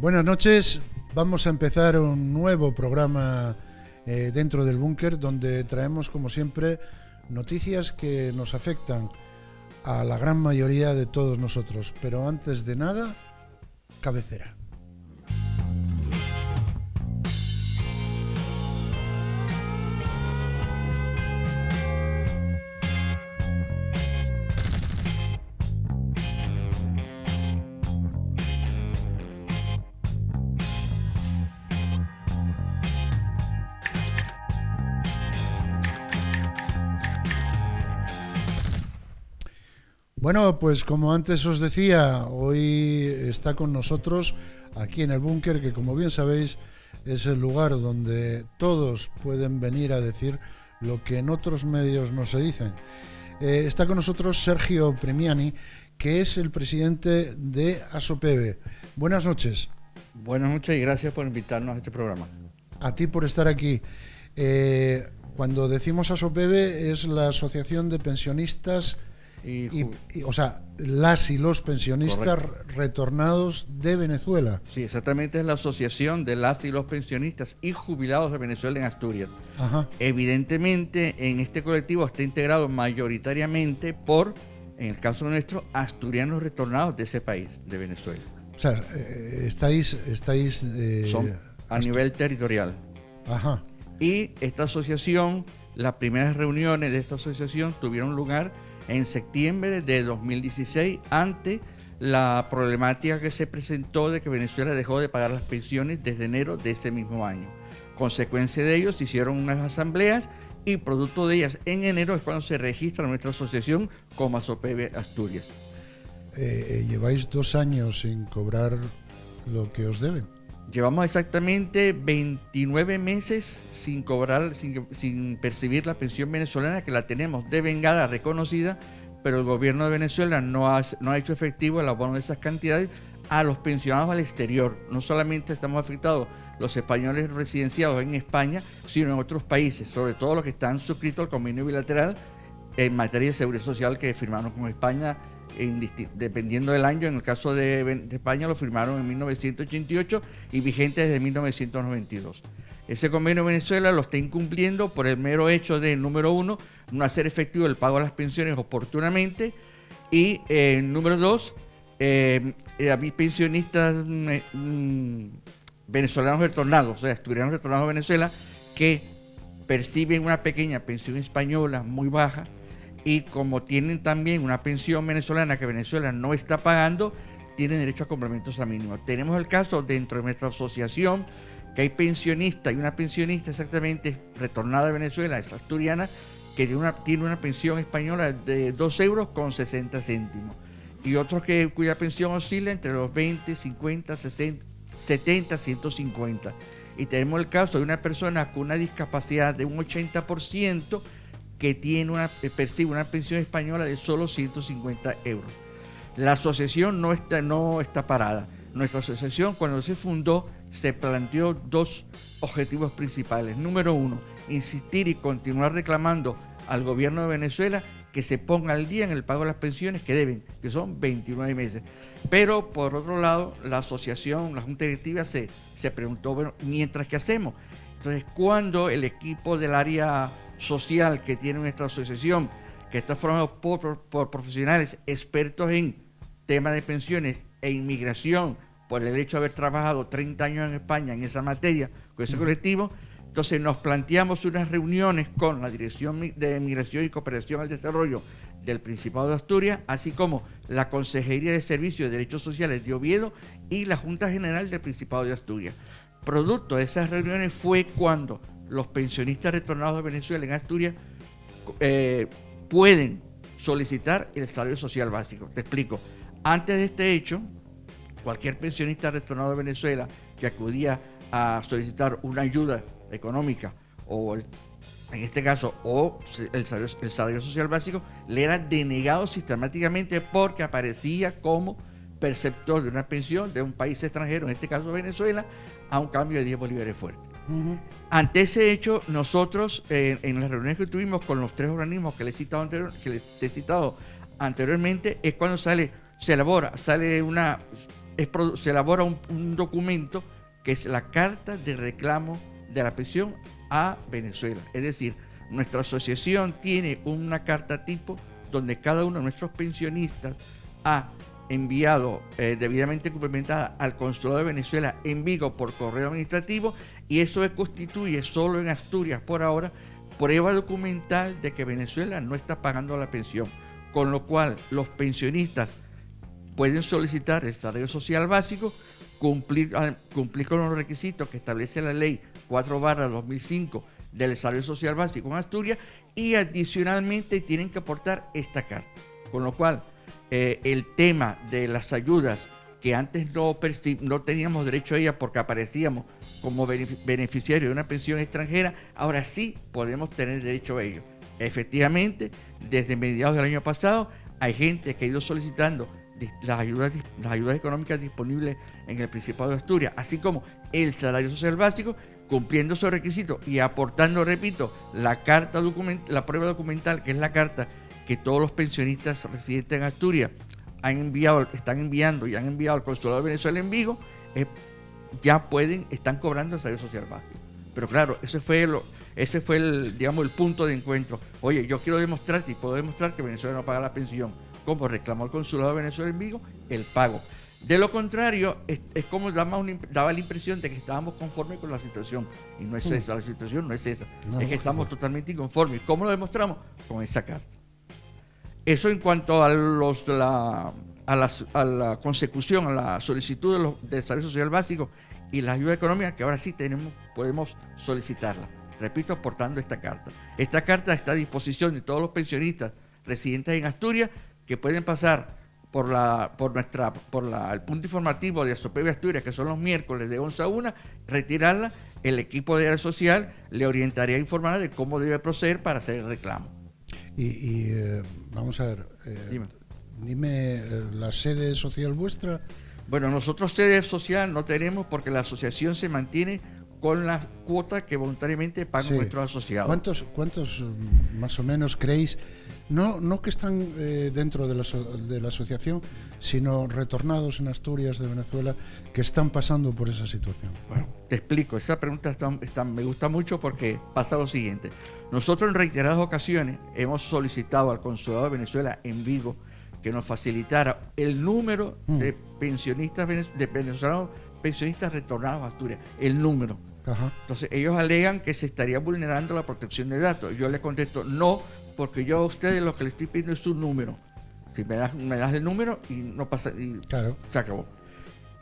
Buenas noches, vamos a empezar un nuevo programa dentro del búnker, donde traemos, como siempre, noticias que nos afectan a la gran mayoría de todos nosotros. Pero antes de nada, cabecera. Bueno, pues como antes os decía, hoy está con nosotros aquí en el búnker, que como bien sabéis es el lugar donde todos pueden venir a decir lo que en otros medios no se dicen. Está con nosotros Sergio Premiani, que es el presidente de ASOPEBE. Buenas noches. Buenas noches y gracias por invitarnos a este programa. A ti por estar aquí. Cuando decimos ASOPEBE es la Asociación de Pensionistas o sea, las y los pensionistas retornados de Venezuela. Sí, exactamente, es la Asociación de las y los pensionistas y jubilados de Venezuela en Asturias. Ajá. Evidentemente, en este colectivo está integrado mayoritariamente por, en el caso nuestro, asturianos retornados de ese país, de Venezuela. O sea, estáis son a nivel territorial. Ajá. Y esta asociación, las primeras reuniones de esta asociación tuvieron lugar en septiembre de 2016, ante la problemática que se presentó de que Venezuela dejó de pagar las pensiones desde enero de ese mismo año. Consecuencia de ello, se hicieron unas asambleas y producto de ellas, en enero es cuando se registra nuestra asociación como ASOPEBE Asturias. Lleváis 2 años sin cobrar lo que os deben. Llevamos exactamente 29 meses sin cobrar, sin percibir la pensión venezolana, que la tenemos devengada, reconocida, pero el gobierno de Venezuela no ha hecho efectivo el abono de esas cantidades a los pensionados al exterior. No solamente estamos afectados los españoles residenciados en España, sino en otros países, sobre todo los que están suscritos al convenio bilateral en materia de seguridad social que firmaron con España, dependiendo del año. En el caso de España lo firmaron en 1988 y vigente desde 1992. Ese convenio de Venezuela lo está incumpliendo por el mero hecho de, número uno, no hacer efectivo el pago de las pensiones oportunamente, y número dos, a mis pensionistas venezolanos retornados, o sea, asturianos retornados a Venezuela, que perciben una pequeña pensión española muy baja, y como tienen también una pensión venezolana que Venezuela no está pagando, tienen derecho a complementos a mínimo. Tenemos el caso dentro de nuestra asociación que hay pensionistas, y una pensionista exactamente retornada de Venezuela, es asturiana, que tiene una pensión española de 2,60 €, y otros cuya pensión oscila entre los 20, 50, 60, 70, 150. Y tenemos el caso de una persona con una discapacidad de un 80%, que percibe una pensión española de solo 150 €. La asociación no está parada. Nuestra asociación, cuando se fundó, se planteó 2 objetivos principales. Número uno, insistir y continuar reclamando al gobierno de Venezuela que se ponga al día en el pago de las pensiones que deben, que son 29 meses. Pero, por otro lado, la asociación, la Junta Directiva se preguntó, bueno, ¿mientras qué hacemos? Entonces, cuando el equipo del área social que tiene nuestra asociación, que está formado por profesionales expertos en temas de pensiones e inmigración, por el hecho de haber trabajado 30 años en España en esa materia, con ese colectivo, entonces nos planteamos unas reuniones con la Dirección de Migración y Cooperación al Desarrollo del Principado de Asturias, así como la Consejería de Servicios de Derechos Sociales de Oviedo y la Junta General del Principado de Asturias. Producto de esas reuniones fue cuando los pensionistas retornados de Venezuela en Asturias pueden solicitar el salario social básico. Te explico. Antes de este hecho, cualquier pensionista retornado de Venezuela que acudía a solicitar una ayuda económica, o en este caso, o el salario social básico, le era denegado sistemáticamente porque aparecía como perceptor de una pensión de un país extranjero, en este caso Venezuela, a un cambio de 10 bolívares fuerte. Ante ese hecho, nosotros en las reuniones que tuvimos con los 3 organismos que les he citado anteriormente, es cuando sale una se elabora un documento que es la carta de reclamo de la pensión a Venezuela. Es decir, nuestra asociación tiene una carta tipo donde cada uno de nuestros pensionistas ha enviado debidamente cumplimentada al Consulado de Venezuela en Vigo por correo administrativo, y eso constituye solo en Asturias por ahora prueba documental de que Venezuela no está pagando la pensión, con lo cual los pensionistas pueden solicitar el salario social básico, cumplir con los requisitos que establece la ley 4/2005 del salario social básico en Asturias, y adicionalmente tienen que aportar esta carta, con lo cual el tema de las ayudas que antes no teníamos derecho a ellas porque aparecíamos como beneficiarios de una pensión extranjera, ahora sí podemos tener derecho a ello. Efectivamente, desde mediados del año pasado hay gente que ha ido solicitando las ayudas económicas disponibles en el Principado de Asturias, así como el salario social básico, cumpliendo esos requisitos y aportando, repito, la prueba documental, que es la carta que todos los pensionistas residentes en Asturias están enviando al Consulado de Venezuela en Vigo, están cobrando el salario social básico. Pero claro, ese fue el punto de encuentro. Oye, yo quiero demostrarte y puedo demostrar que Venezuela no paga la pensión. Como reclamó el Consulado de Venezuela en Vigo, el pago. De lo contrario, es como daba la impresión de que estábamos conformes con la situación. Y no es esa, la situación no es esa. Es que estamos totalmente inconformes. ¿Cómo lo demostramos? Con esa carta. Eso en cuanto a la consecución, a la solicitud del salario social básico y la ayuda económica, que ahora sí podemos solicitarla. Repito, aportando esta carta. Esta carta está a disposición de todos los pensionistas residentes en Asturias, que pueden pasar por el punto informativo de Asopeve Asturias, que son los miércoles de 11 a 1, retirarla. El equipo de área social le orientaría a informar de cómo debe proceder para hacer el reclamo. Vamos a ver, dime la sede social vuestra. Bueno, nosotros sede social no tenemos porque la asociación se mantiene con la cuota que voluntariamente pagan nuestros asociados. ¿Cuántos más o menos creéis? No que están dentro de la asociación, sino retornados en Asturias de Venezuela, que están pasando por esa situación. Bueno, te explico. Esa pregunta me gusta mucho porque pasa lo siguiente. Nosotros en reiteradas ocasiones hemos solicitado al Consulado de Venezuela en Vigo que nos facilitara el número de pensionistas venezolanos, pensionistas retornados a Asturias, el número. Ajá. Entonces ellos alegan que se estaría vulnerando la protección de datos. Yo les contesto, no, porque yo a ustedes lo que les estoy pidiendo es su número. Si me das el número y no pasa, y claro, se acabó.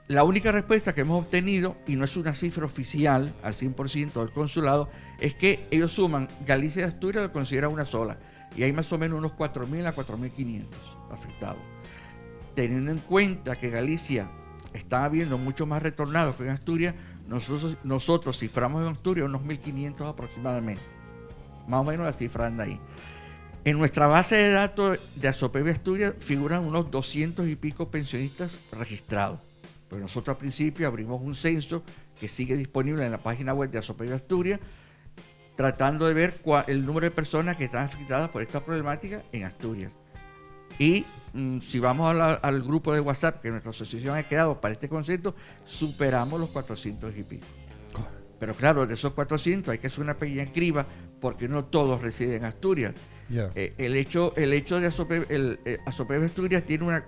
La única respuesta que hemos obtenido, y no es una cifra oficial al 100% del consulado, es que ellos suman Galicia y Asturias, lo consideran una sola, y hay más o menos unos 4.000 a 4.500 afectados. Teniendo en cuenta que Galicia está habiendo mucho más retornados que en Asturias, nosotros ciframos en Asturias unos 1.500 aproximadamente. Más o menos la cifra anda ahí. En nuestra base de datos de Asopeve Asturias figuran unos 200 y pico pensionistas registrados. Pero nosotros al principio abrimos un censo que sigue disponible en la página web de Asopeve Asturias, tratando de ver el número de personas que están afectadas por esta problemática en Asturias. Y si vamos al grupo de WhatsApp que nuestra asociación ha creado para este concepto, superamos los 400 y pico. Pero claro, de esos 400 hay que hacer una pequeña criba porque no todos residen en Asturias. Yeah. El hecho de Asopeve Asturias tiene una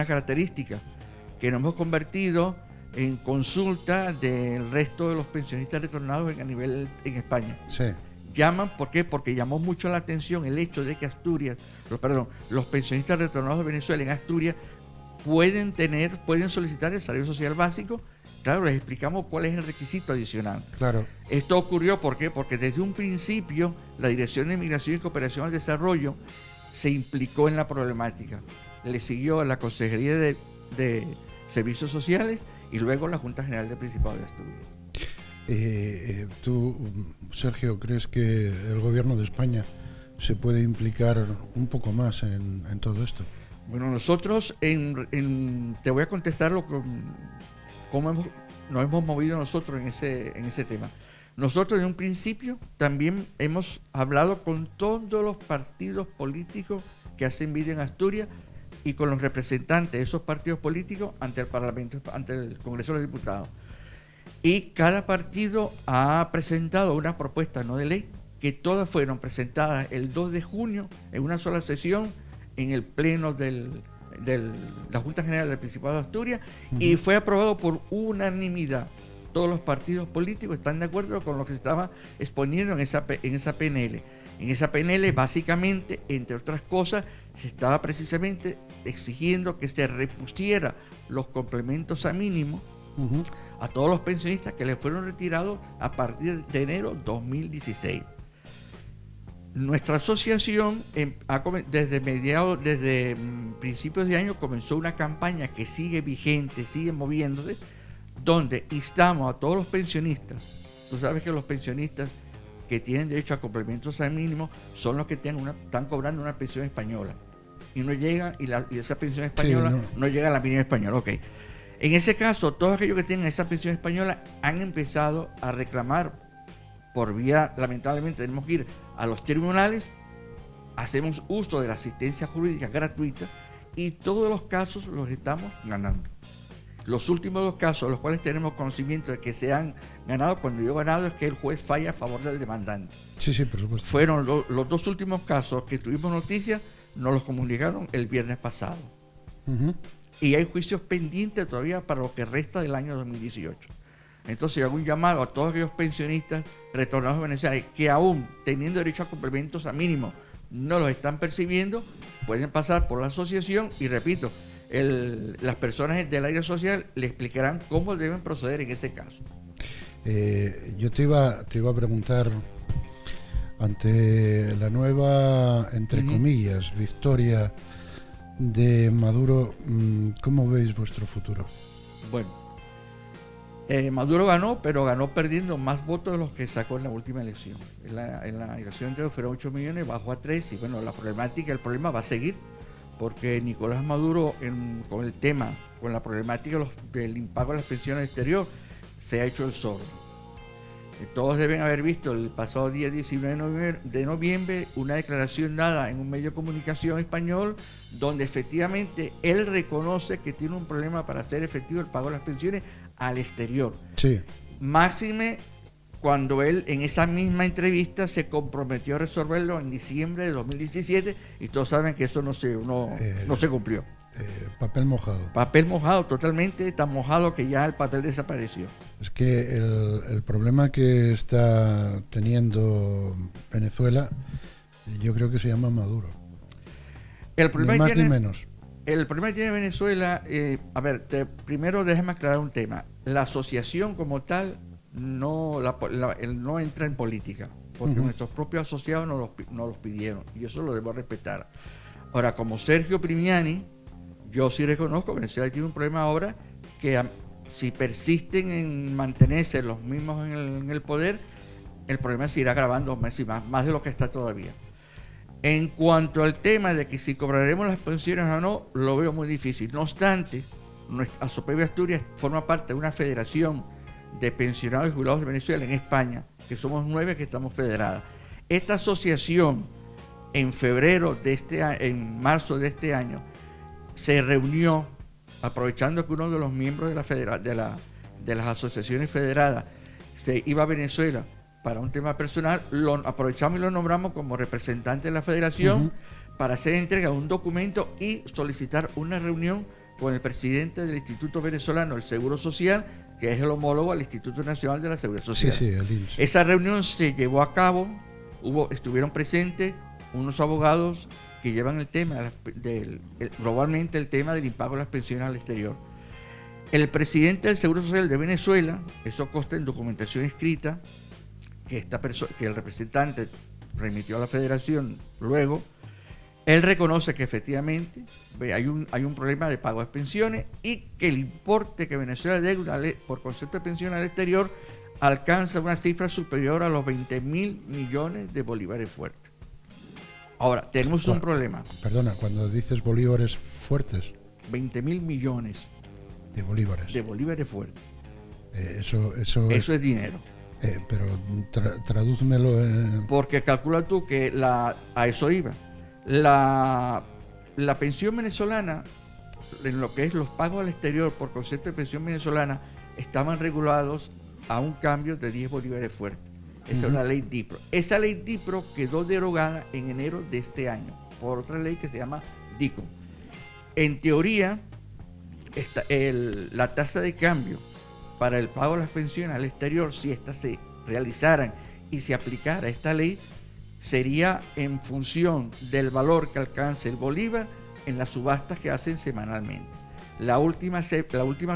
característica, que nos hemos convertido en consulta del resto de los pensionistas retornados a nivel en España. Sí. Llaman, ¿por qué? Porque llamó mucho la atención el hecho de que los pensionistas retornados de Venezuela en Asturias pueden solicitar el salario social básico. Claro, les explicamos cuál es el requisito adicional. Claro. Esto ocurrió, ¿por qué? Porque desde un principio la Dirección de Migración y Cooperación al Desarrollo se implicó en la problemática. Le siguió la Consejería de Servicios Sociales y luego la Junta General del Principado de Asturias. ¿Tú, Sergio, crees que el gobierno de España se puede implicar un poco más en todo esto? Bueno, nosotros te voy a contestar cómo nos hemos movido nosotros en ese tema. Nosotros en un principio también hemos hablado con todos los partidos políticos que hacen vida en Asturias y con los representantes de esos partidos políticos ante el Parlamento, ante el Congreso de los Diputados. Y cada partido ha presentado una propuesta no de ley, que todas fueron presentadas el 2 de junio en una sola sesión en el pleno de la Junta General del Principado de Asturias, y fue aprobado por unanimidad. Todos los partidos políticos están de acuerdo con lo que se estaba exponiendo en esa PNL. En esa PNL, básicamente, entre otras cosas, se estaba precisamente exigiendo que se repusiera los complementos a mínimo a todos los pensionistas que les fueron retirados a partir de enero 2016. Nuestra asociación, desde principios de año, comenzó una campaña que sigue vigente, sigue moviéndose, donde instamos a todos los pensionistas. Tú sabes que los pensionistas que tienen derecho a complementos al mínimo son los que están cobrando una pensión española y no llegan, y esa pensión española no llega a la mínima española. Ok. En ese caso, todos aquellos que tengan esa pensión española han empezado a reclamar por vía, lamentablemente tenemos que ir a los tribunales, hacemos uso de la asistencia jurídica gratuita y todos los casos los estamos ganando. Los últimos 2 casos, los cuales tenemos conocimiento de que se han ganado, cuando digo ganado es que el juez falla a favor del demandante. Sí, por supuesto. Fueron los 2 últimos casos que tuvimos noticia, nos los comunicaron el viernes pasado. Y hay juicios pendientes todavía para lo que resta del año 2018. Entonces hago un llamado a todos aquellos pensionistas retornados a Venezuela que aún teniendo derecho a complementos a mínimo no los están percibiendo, pueden pasar por la asociación y repito, las personas del área social le explicarán cómo deben proceder en ese caso. Yo te iba a preguntar, ante la nueva, entre comillas, victoria de Maduro, ¿cómo veis vuestro futuro? Bueno, Maduro ganó, pero ganó perdiendo más votos de los que sacó en la última elección. En la elección anterior fueron 8 millones, bajó a 3, y bueno, el problema va a seguir, porque Nicolás Maduro, con la problemática del impago de las pensiones exterior, se ha hecho el sordo. Todos deben haber visto el pasado día 19 de noviembre una declaración dada en un medio de comunicación español donde efectivamente él reconoce que tiene un problema para hacer efectivo el pago de las pensiones al exterior. Sí. Máxime cuando él en esa misma entrevista se comprometió a resolverlo en diciembre de 2017 y todos saben que eso no se cumplió. Papel mojado. Papel mojado, totalmente tan mojado que ya el papel desapareció. Es que el problema que está teniendo Venezuela, yo creo que se llama Maduro. El problema ni más ni menos. El problema que tiene Venezuela, primero déjame aclarar un tema. La asociación como tal no entra en política, porque nuestros propios asociados nos los pidieron y eso lo debo respetar. Ahora, como Sergio Primiani, yo sí reconozco que Venezuela tiene un problema ahora que si persisten en mantenerse los mismos en el poder, el problema se irá agravando más de lo que está todavía. En cuanto al tema de que si cobraremos las pensiones o no, lo veo muy difícil. No obstante, Asopebe Asturias forma parte de una federación de pensionados y jubilados de Venezuela en España, que somos 9 que estamos federadas. Esta asociación en marzo de este año, se reunió, aprovechando que uno de los miembros de las asociaciones federadas se iba a Venezuela para un tema personal, lo aprovechamos y lo nombramos como representante de la federación para hacer entrega de un documento y solicitar una reunión con el presidente del Instituto Venezolano del Seguro Social, que es el homólogo al Instituto Nacional de la Seguridad Social. Sí, el INSS. Esa reunión se llevó a cabo, estuvieron presentes unos abogados que llevan el tema globalmente el tema del impago de las pensiones al exterior. El presidente del Seguro Social de Venezuela, eso consta en documentación escrita que el representante remitió a la federación luego, él reconoce que efectivamente hay un problema de pago de pensiones y que el importe que Venezuela debe por concepto de pensión al exterior alcanza una cifra superior a los 20.000 millones de bolívares fuertes. Ahora, tenemos un problema. Perdona, cuando dices bolívares fuertes. 20.000 millones de bolívares. De bolívares fuertes. Eso es dinero. Pero tradúcmelo. Porque calcula tú que a eso iba. La la pensión venezolana, en lo que es los pagos al exterior por concepto de pensión venezolana, estaban regulados a un cambio de 10 bolívares fuertes. Esa es la ley DIPRO. Esa ley DIPRO quedó derogada en enero de este año por otra ley que se llama DICO. En teoría, la tasa de cambio para el pago de las pensiones al exterior, si éstas se realizaran y se aplicara esta ley, sería en función del valor que alcance el bolívar en las subastas que hacen semanalmente. La última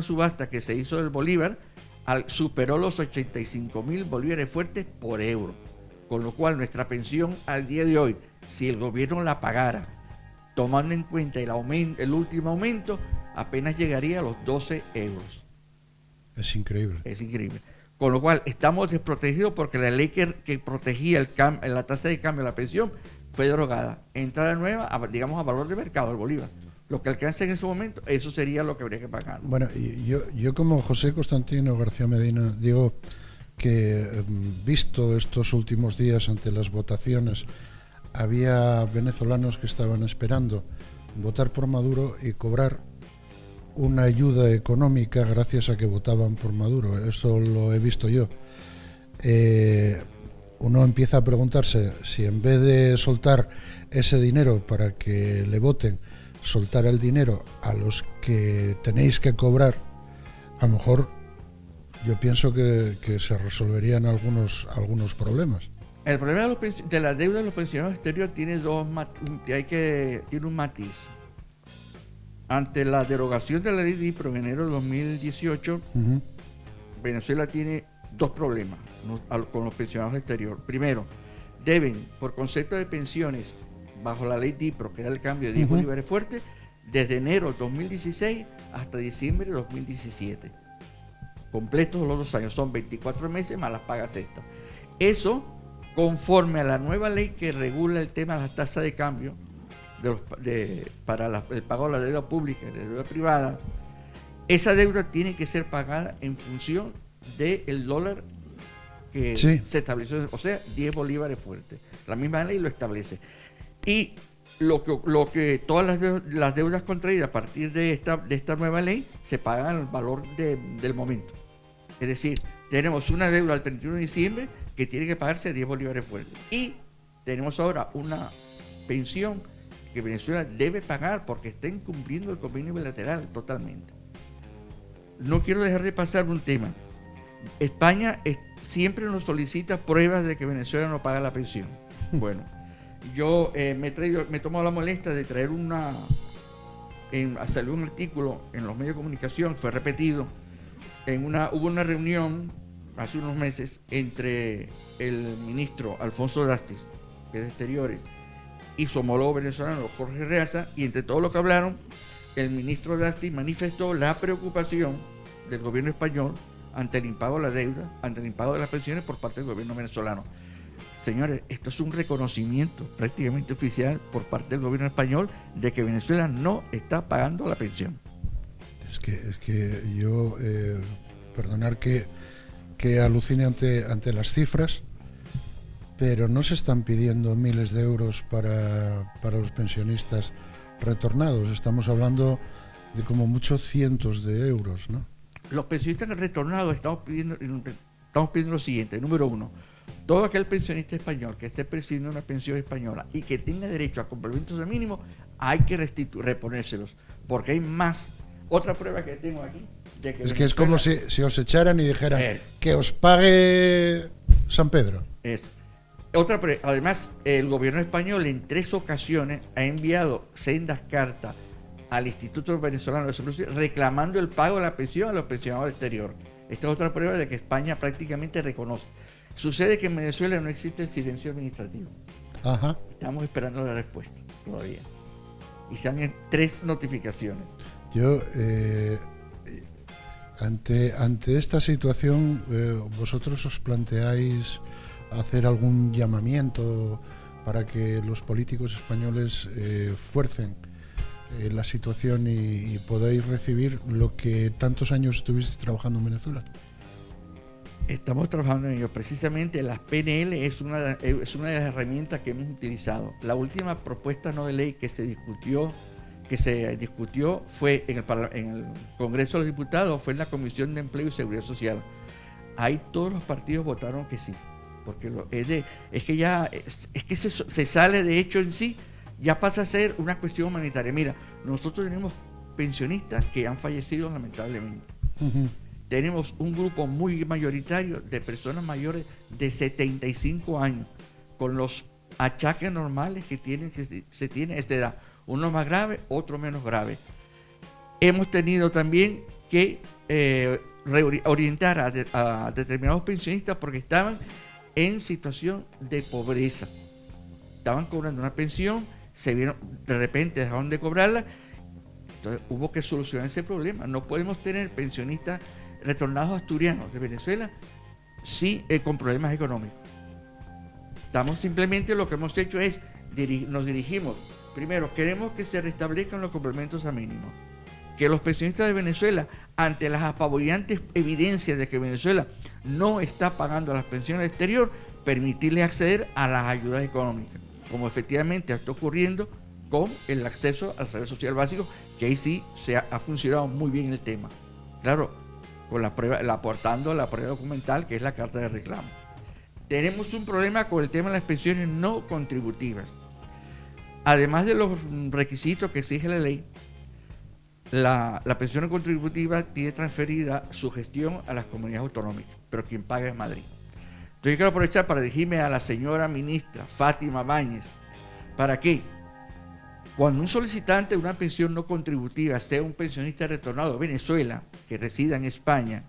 subasta que se hizo del bolívar superó los 85.000 bolívares fuertes por euro, con lo cual nuestra pensión al día de hoy, si el gobierno la pagara, tomando en cuenta el último aumento, apenas llegaría a los 12 euros. Es increíble. Es increíble. Con lo cual estamos desprotegidos porque la ley que protegía la tasa de cambio de la pensión fue derogada. Entrada nueva, digamos, a valor de mercado, el bolívar. Lo que alcance en ese momento, eso sería lo que habría que pagar. Bueno, y yo como José Constantino García Medina digo que, visto estos últimos días ante las votaciones, había venezolanos que estaban esperando votar por Maduro y cobrar una ayuda económica gracias a que votaban por Maduro. Esto lo he visto yo. Uno empieza a preguntarse si en vez de soltar ese dinero para que le voten, soltar el dinero a los que tenéis que cobrar, a lo mejor yo pienso que se resolverían algunos problemas. El problema de la deuda de los pensionados exteriores tiene tiene un matiz. Ante la derogación de la ley DIPRO en enero de 2018, Venezuela tiene dos problemas con los pensionados exteriores. Primero, deben, por concepto de pensiones, bajo la ley DIPRO, que era el cambio de 10 bolívares fuertes, desde enero de 2016 hasta diciembre de 2017. Completos los 2 años, son 24 meses más las pagas extras. Eso, conforme a la nueva ley que regula el tema de las tasas de cambio para el pago de la deuda pública y la deuda privada, esa deuda tiene que ser pagada en función del dólar que se estableció, o sea, 10 bolívares fuertes. La misma ley lo establece. Y lo que todas las deudas contraídas a partir de esta nueva ley se pagan al valor del momento. Es decir, tenemos una deuda al 31 de diciembre que tiene que pagarse 10 bolívares fuertes. Y tenemos ahora una pensión que Venezuela debe pagar porque está incumpliendo el convenio bilateral totalmente. No quiero dejar de pasar un tema. España siempre nos solicita pruebas de que Venezuela no paga la pensión. Bueno, yo me tomo la molestia de traer salió un artículo en los medios de comunicación, fue repetido, hubo una reunión hace unos meses entre el ministro Alfonso Dastis, que es de Exteriores, y su homólogo venezolano Jorge Reaza, y entre todos los que hablaron, el ministro Dastis manifestó la preocupación del gobierno español ante el impago de la deuda, ante el impago de las pensiones por parte del gobierno venezolano. Señores, esto es un reconocimiento prácticamente oficial por parte del gobierno español de que Venezuela no está pagando la pensión. Es que yo, perdonar que alucine ante las cifras, pero no se están pidiendo miles de euros para los pensionistas retornados. Estamos hablando de como muchos cientos de euros, ¿no? Los pensionistas retornados estamos pidiendo lo siguiente. Número uno, todo aquel pensionista español que esté percibiendo una pensión española y que tenga derecho a complementos de mínimo, hay que reponérselos, porque hay más. Otra prueba que tengo aquí de que es que es como si os echaran y dijeran que os pague San Pedro. Además, el gobierno español en 3 ocasiones ha enviado sendas cartas al Instituto Venezolano de Salud reclamando el pago de la pensión a los pensionados del exterior. Esta es otra prueba de que España prácticamente reconoce. Sucede que en Venezuela no existe el silencio administrativo. Ajá. Estamos esperando la respuesta todavía. Y se han 3 notificaciones. Yo, ante esta situación, ¿vosotros os planteáis hacer algún llamamiento para que los políticos españoles fuercen la situación y podáis recibir lo que tantos años estuviste trabajando en Venezuela? Estamos trabajando en ello. Precisamente las PNL es una de las herramientas que hemos utilizado. La última propuesta no de ley que se discutió que se discutió fue en el Congreso de los Diputados, fue en la Comisión de Empleo y Seguridad Social. Ahí todos los partidos votaron que sí, porque es que se sale de hecho en sí, ya pasa a ser una cuestión humanitaria. Mira, nosotros tenemos pensionistas que han fallecido lamentablemente. Ujú. Tenemos un grupo muy mayoritario de personas mayores de 75 años, con los achaques normales que se tiene a esta edad, uno más grave, otro menos grave. Hemos tenido también que reorientar a determinados pensionistas porque estaban en situación de pobreza. Estaban cobrando una pensión, se vieron, de repente dejaron de cobrarla, entonces hubo que solucionar ese problema. No podemos tener pensionistas retornados asturianos de Venezuela con problemas económicos. Simplemente lo que hemos hecho es, nos dirigimos, primero, queremos que se restablezcan los complementos a mínimos, que los pensionistas de Venezuela, ante las apabullantes evidencias de que Venezuela no está pagando las pensiones al exterior, permitirles acceder a las ayudas económicas, como efectivamente está ocurriendo con el acceso al salario social básico, que ahí sí ha funcionado muy bien el tema. Claro, con aportando la prueba documental, que es la carta de reclamo. Tenemos un problema con el tema de las pensiones no contributivas. Además de los requisitos que exige la ley, la pensión contributiva tiene transferida su gestión a las comunidades autonómicas, pero quien paga es Madrid. Entonces yo quiero aprovechar para dirigirme a la señora ministra Fátima Báñez, para que cuando un solicitante de una pensión no contributiva sea un pensionista retornado de Venezuela que resida en España,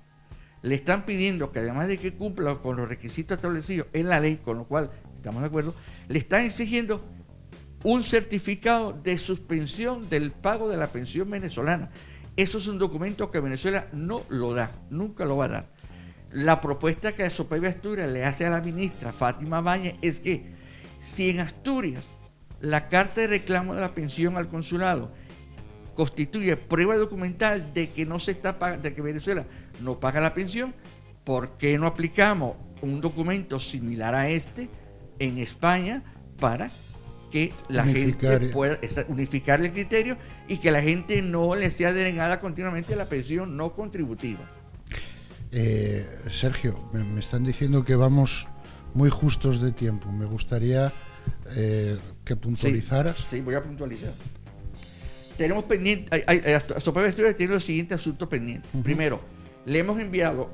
le están pidiendo que además de que cumpla con los requisitos establecidos en la ley, con lo cual estamos de acuerdo, le están exigiendo un certificado de suspensión del pago de la pensión venezolana. Eso es un documento que Venezuela no lo da, nunca lo va a dar. La propuesta que Asopeve Asturias le hace a la ministra Fátima Báñez es que si en Asturias la carta de reclamo de la pensión al consulado constituye prueba documental de que no se está de que Venezuela no paga la pensión, ¿por qué no aplicamos un documento similar a este en España para que la gente pueda unificar el criterio y que la gente no le sea denegada continuamente la pensión no contributiva? Sergio, me están diciendo que vamos muy justos de tiempo. Me gustaría que puntualizaras. Sí, voy a puntualizar. Tenemos pendiente, Asopeve Asturias tiene los siguientes asuntos pendientes. Uh-huh. Primero, le hemos enviado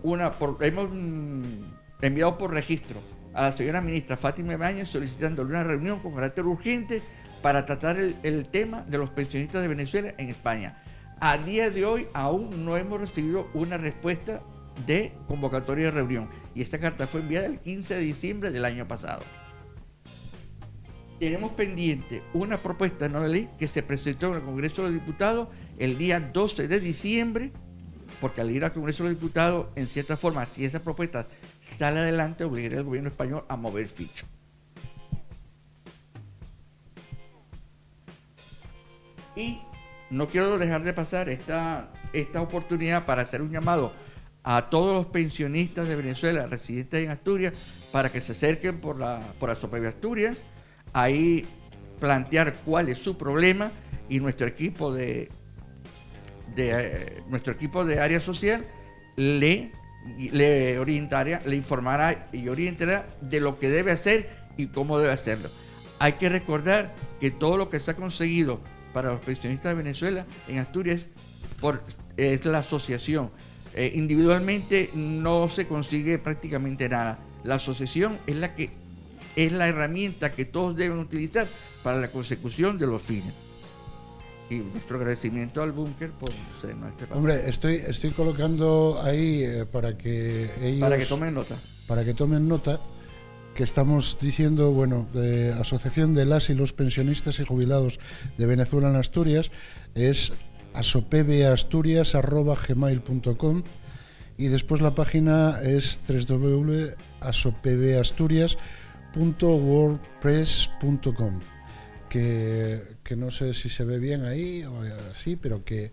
por registro a la señora ministra Fátima Báñez solicitándole una reunión con carácter urgente para tratar el tema de los pensionistas de Venezuela en España. A día de hoy aún no hemos recibido una respuesta de convocatoria de reunión y esta carta fue enviada el 15 de diciembre del año pasado. Tenemos pendiente una propuesta de ley que se presentó en el Congreso de los Diputados el día 12 de diciembre, porque al ir al Congreso de los Diputados, en cierta forma, si esa propuesta sale adelante, obligaría al gobierno español a mover ficha. Y no quiero dejar de pasar esta oportunidad para hacer un llamado a todos los pensionistas de Venezuela residentes en Asturias para que se acerquen por Asopeve Asturias, ahí plantear cuál es su problema y nuestro equipo de área social le orientará, le informará y orientará de lo que debe hacer y cómo debe hacerlo. Hay que recordar que todo lo que se ha conseguido para los pensionistas de Venezuela en Asturias es la asociación. Individualmente no se consigue prácticamente nada. La asociación es la herramienta que todos deben utilizar para la consecución de los fines. Y nuestro agradecimiento al búnker por ser nuestro papel. Hombre, estoy colocando ahí para que ellos... Para que tomen nota. Para que tomen nota, que estamos diciendo, de Asociación de las y los Pensionistas y Jubilados de Venezuela en Asturias, es asopeveasturias@gmail.com y después la página es www.asopeveasturias.wordpress.com, que no sé si se ve bien ahí o así, pero que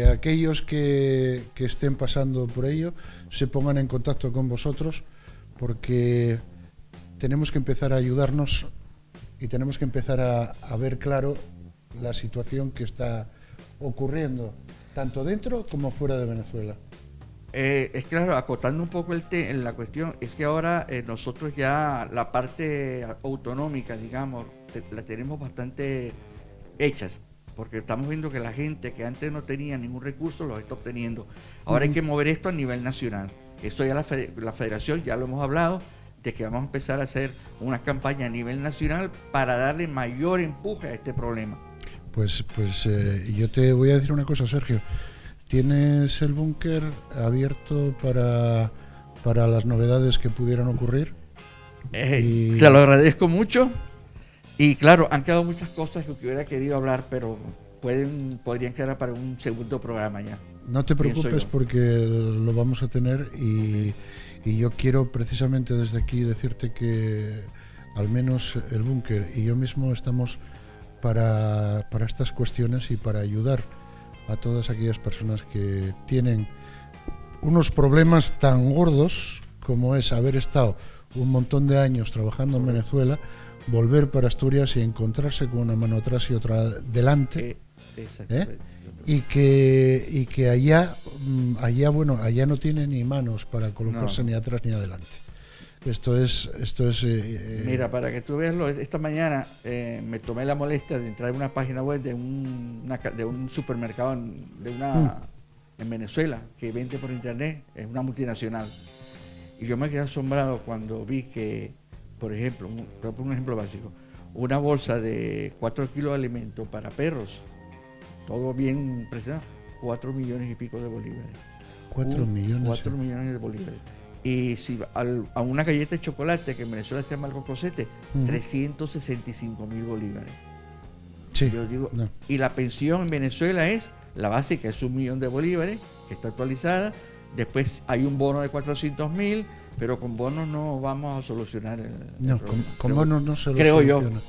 aquellos que estén pasando por ello se pongan en contacto con vosotros, porque tenemos que empezar a ayudarnos y tenemos que empezar a ver claro la situación que está ocurriendo, tanto dentro como fuera de Venezuela. Es claro, acotando un poco la cuestión, es que ahora nosotros ya la parte autonómica, digamos, la tenemos bastante hechas, porque estamos viendo que la gente que antes no tenía ningún recurso los está obteniendo. Ahora hay que mover esto a nivel nacional. Eso ya la federación, ya lo hemos hablado, de que vamos a empezar a hacer una campaña a nivel nacional para darle mayor empuje a este problema. Pues yo te voy a decir una cosa, Sergio. ¿Tienes el búnker abierto para las novedades que pudieran ocurrir? Te lo agradezco mucho. Y claro, han quedado muchas cosas que hubiera querido hablar, pero podrían quedar para un segundo programa ya. No te preocupes porque lo vamos a tener y yo quiero precisamente desde aquí decirte que al menos el búnker y yo mismo estamos para estas cuestiones y para ayudar a todas aquellas personas que tienen unos problemas tan gordos como es haber estado un montón de años trabajando en Venezuela, volver para Asturias y encontrarse con una mano atrás y otra delante, y que allá no tiene ni manos para colocarse ni atrás ni adelante. Esto es Mira, para que tú veas, esta mañana me tomé la molestia de entrar en una página web de un supermercado en Venezuela que vende por internet, es una multinacional. Y yo me quedé asombrado cuando vi que, por ejemplo, un ejemplo básico, una bolsa de 4 kilos de alimento para perros, todo bien presionado, 4 millones y pico de bolívares. 4 millones. 4 millones de bolívares. Y si a una galleta de chocolate que en Venezuela se llama el cocosete, 365.000 bolívares. Sí, yo digo, y la pensión en Venezuela es, la básica es 1 millón de bolívares, que está actualizada. Después hay un bono de 400.000, pero con bonos no vamos a solucionar el problema. Con bonos no se lo creo soluciona.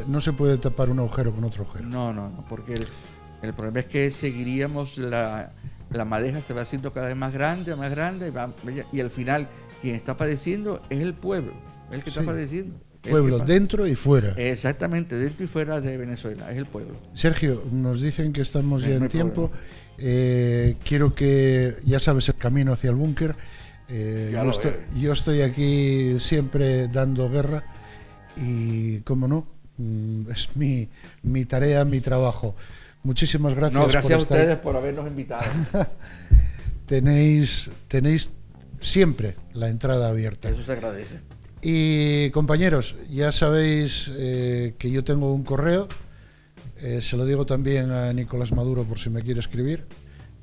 No se puede tapar un agujero con otro agujero. No, porque el problema es que seguiríamos la madeja se va haciendo cada vez más grande, y al final quien está padeciendo es el pueblo, el que está padeciendo. Pueblo, dentro y fuera. Exactamente, dentro y fuera de Venezuela, es el pueblo. Sergio, nos dicen que estamos ya en tiempo. Quiero que, ya sabes, el camino hacia el búnker. Yo estoy aquí siempre dando guerra y, cómo no, es mi tarea, mi trabajo. Muchísimas gracias. Gracias a ustedes por habernos invitado. Tenéis siempre la entrada abierta. Eso se agradece. Y compañeros, ya sabéis que yo tengo un correo, se lo digo también a Nicolás Maduro por si me quiere escribir,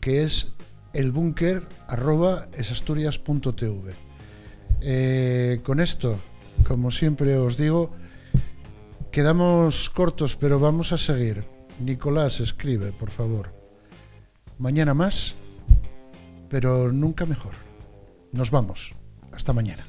que es elbunker@esasturias.tv. Con esto, como siempre os digo, quedamos cortos, pero vamos a seguir. Nicolás, escribe, por favor. Mañana más, pero nunca mejor. Nos vamos. Hasta mañana.